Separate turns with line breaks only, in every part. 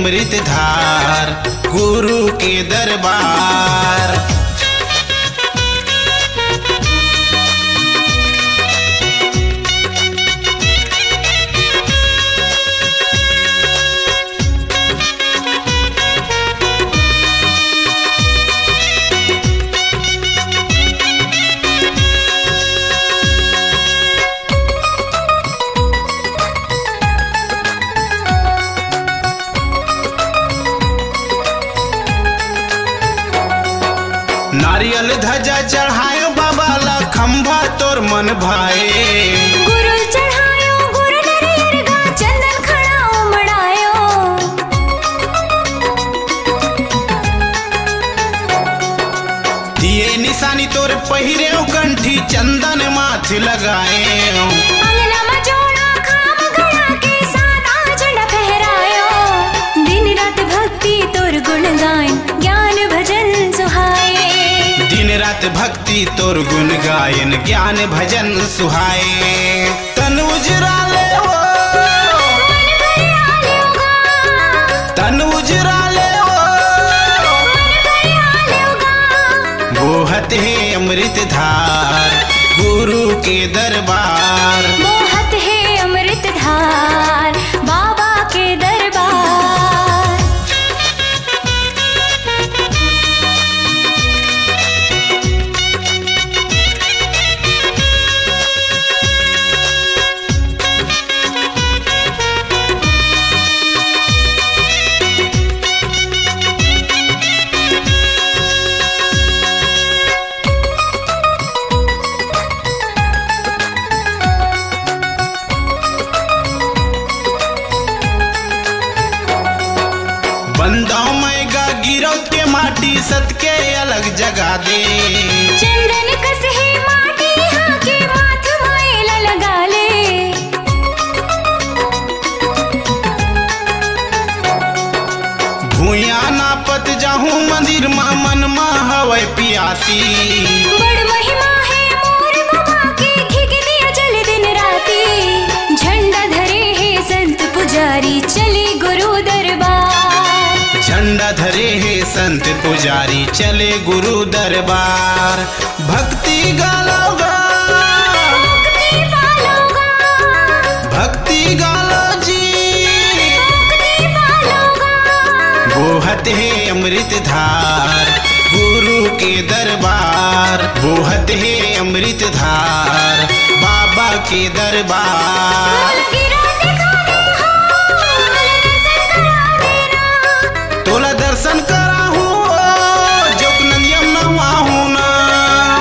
अमृत धार गुरु के दरबार। नारियल ध्वजा चढ़ायो बाबा ला खंभा तोर मन भाए।
गुरु चढ़ायो गुरु नरियर गा चंदन खड़ा उमड़ायो।
दिए निशानी तोर पहिरे कंठी चंदन माथ लगाए।
अंगना में जोड़ा खाम गड़ा के साथ झंडा फहरायो। दिन रात भक्ति तोर गुण गायन ज्ञान भजन सुहाए।
दिन रात भक्ति तोर गुण गायन ज्ञान भजन सुहाए। तन उजराले हो
मन भरियाले होगा।
तन उजराले हो
मन भरियाले होगा।
बोहत है अमृत धार गुरु के दरबार।
मोहत है अमृत धार बाबा के दरबार।
बंदाओं में गा गिरो के माटी सत के अलग जगा दे।
चंदन कस है माटी हाँ के माथ मायला लगा ले।
भूया नापत जाहूं मंदिर मा मन मा हवै पियासी।
बड़ महिमा है मोर बाबा के घिग दिया जल दिन राती। झंडा धरे है संत पुजारी चले गुरु दरबार।
झंडा धरे है संत पुजारी चले गुरु दरबार। भक्ति गालोगा
मुक्ति पालोगा।
भक्ति गालो जी
मुक्ति पालोगा।
बोहत है अमृत धार गुरु के दरबार। बोहत है अमृत धार बाबा के दरबार। तोला दर्शन कराहूं जोक नंदियम नवाहूं ना।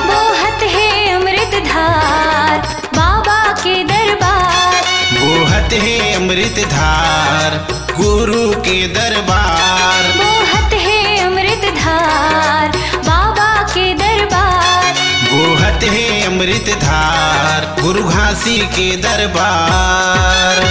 बोहत है अमृत धार बाबा के दरबार।
बोहत है अमृत धार गुरु के दरबार।
बोहत है अमृत धार बाबा के दरबार।
बोहत है अमृत धार गुरु घासी के दरबार।